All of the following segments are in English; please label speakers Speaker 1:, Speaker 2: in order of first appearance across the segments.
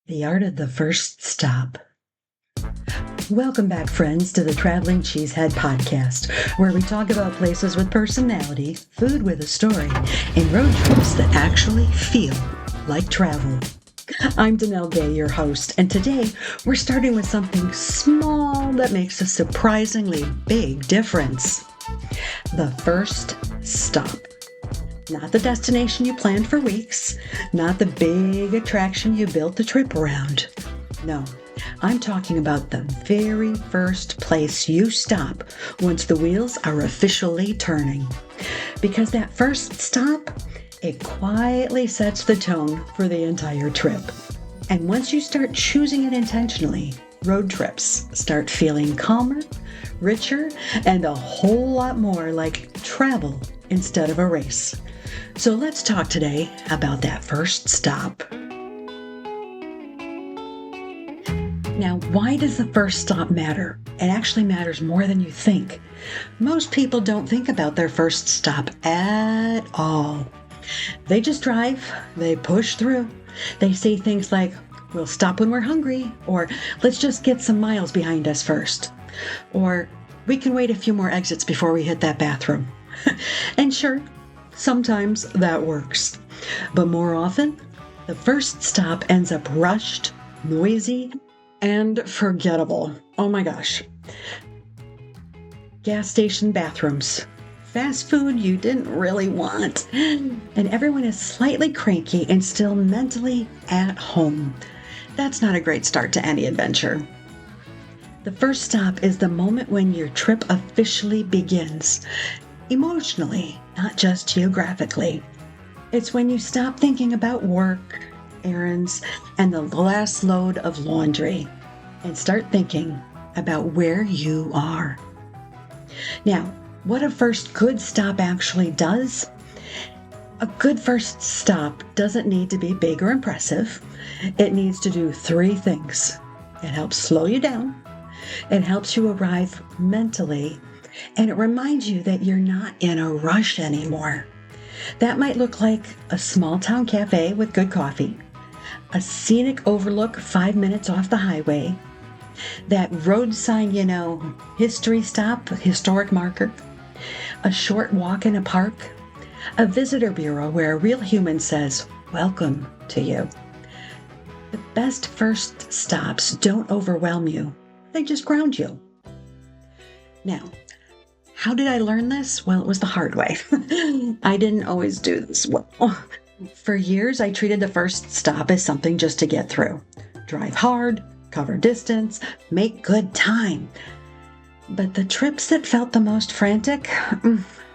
Speaker 1: The Art of the First Stop. Welcome back, friends, to the Traveling Cheesehead podcast, where we talk about places with personality, food with a story, and road trips that actually feel like travel. I'm Dannelle Gay, your host, and today we're starting with something small that makes a surprisingly big difference. The first stop. Not the destination you planned for weeks, not the big attraction you built the trip around. No, I'm talking about the very first place you stop once the wheels are officially turning. Because that first stop, it quietly sets the tone for the entire trip. And once you start choosing it intentionally, road trips start feeling calmer, richer, and a whole lot more like travel instead of a race. So let's talk today about that first stop. Now, why does the first stop matter? It actually matters more than you think. Most people don't think about their first stop at all. They just drive, they push through. They say things like, we'll stop when we're hungry, or let's just get some miles behind us first, or we can wait a few more exits before we hit that bathroom. And sure, sometimes that works. But more often, the first stop ends up rushed, noisy, and forgettable. Oh my gosh. Gas station bathrooms. Fast food you didn't really want. And everyone is slightly cranky and still mentally at home. That's not a great start to any adventure. The first stop is the moment when your trip officially begins. Emotionally, not just geographically. It's when you stop thinking about work, errands, and the last load of laundry and start thinking about where you are. Now, what a first good stop actually does? A good first stop doesn't need to be big or impressive. It needs to do three things. It helps slow you down. It helps you arrive mentally. And it reminds you that you're not in a rush anymore. That might look like a small town cafe with good coffee, a scenic overlook 5 minutes off the highway, that road sign, history stop, historic marker, a short walk in a park, a visitor bureau where a real human says, welcome to you. The best first stops don't overwhelm you. They just ground you. Now, how did I learn this? Well, it was the hard way. I didn't always do this well. For years, I treated the first stop as something just to get through. Drive hard, cover distance, make good time. But the trips that felt the most frantic,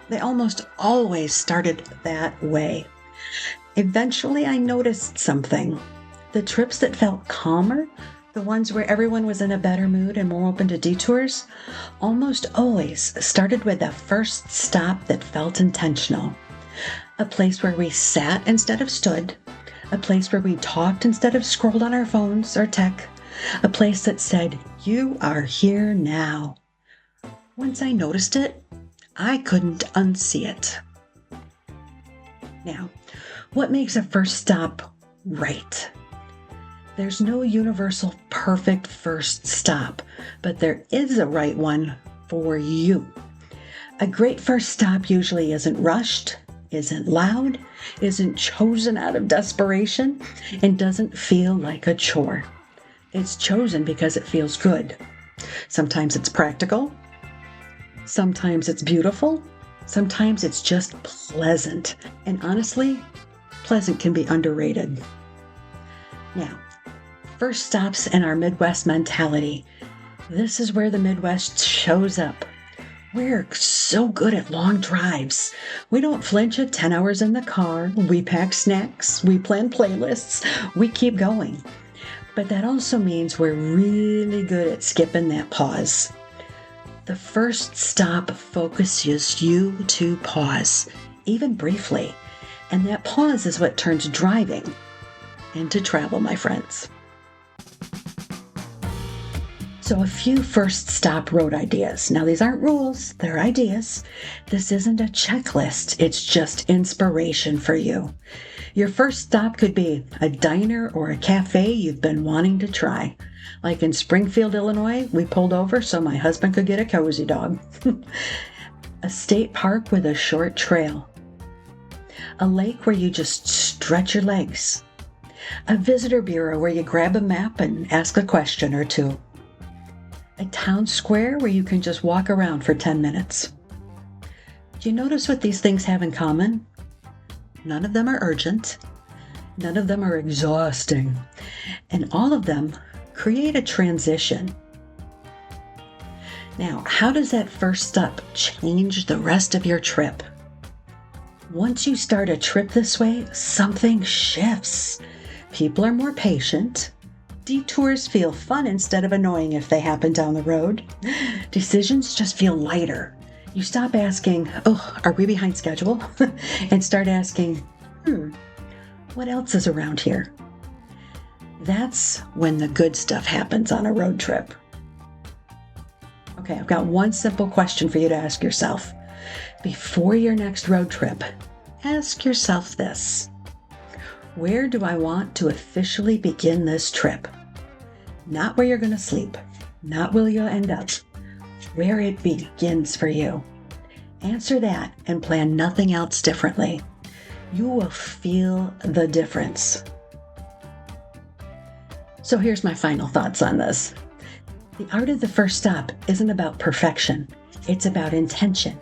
Speaker 1: they almost always started that way. Eventually, I noticed something. The trips that felt calmer, the ones where everyone was in a better mood and more open to detours, almost always started with the first stop that felt intentional. A place where we sat instead of stood, a place where we talked instead of scrolled on our phones or tech, a place that said, you are here now. Once I noticed it, I couldn't unsee it. Now, what makes a first stop right? There's no universal perfect first stop, but there is a right one for you. A great first stop usually isn't rushed, isn't loud, isn't chosen out of desperation, and doesn't feel like a chore. It's chosen because it feels good. Sometimes it's practical. Sometimes it's beautiful. Sometimes it's just pleasant. And honestly, pleasant can be underrated. Now, first stops in our Midwest mentality. This is where the Midwest shows up. We're so good at long drives. We don't flinch at 10 hours in the car. We pack snacks. We plan playlists. We keep going. But that also means we're really good at skipping that pause. The first stop focuses you to pause, even briefly. And that pause is what turns driving into travel, my friends. So a few first stop road ideas. Now, these aren't rules, they're ideas. This isn't a checklist, it's just inspiration for you. Your first stop could be a diner or a cafe you've been wanting to try. Like in Springfield, Illinois, we pulled over so my husband could get a cozy dog. A state park with a short trail. A lake where you just stretch your legs. A visitor bureau where you grab a map and ask a question or two. A town square where you can just walk around for 10 minutes. Do you notice what these things have in common? None of them are urgent. None of them are exhausting. And all of them create a transition. Now, how does that first step change the rest of your trip? Once you start a trip this way, something shifts. People are more patient. Detours feel fun instead of annoying if they happen down the road. Decisions just feel lighter. You stop asking, oh, are we behind schedule? And start asking, what else is around here? That's when the good stuff happens on a road trip. Okay, I've got one simple question for you to ask yourself. Before your next road trip, ask yourself this. Where do I want to officially begin this trip? Not where you're going to sleep, not where you'll end up, where it begins for you. Answer that and plan nothing else differently. You will feel the difference. So here's my final thoughts on this. The art of the first stop isn't about perfection. It's about intention.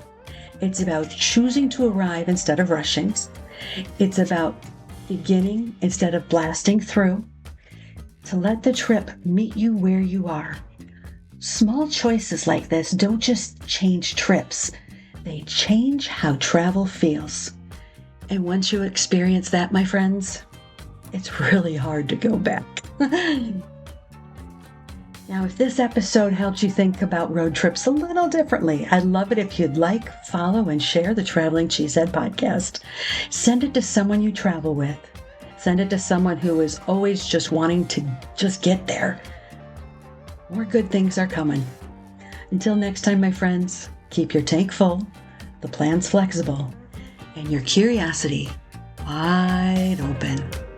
Speaker 1: It's about choosing to arrive instead of rushing. It's about beginning instead of blasting through. To let the trip meet you where you are. Small choices like this don't just change trips. They change how travel feels. And once you experience that, my friends, it's really hard to go back. Now, if this episode helped you think about road trips a little differently, I'd love it if you'd like, follow, and share the Traveling Cheesehead podcast. Send it to someone you travel with. Send it to someone who is always just wanting to just get there. More good things are coming. Until next time, my friends, keep your tank full, the plan's flexible, and your curiosity wide open.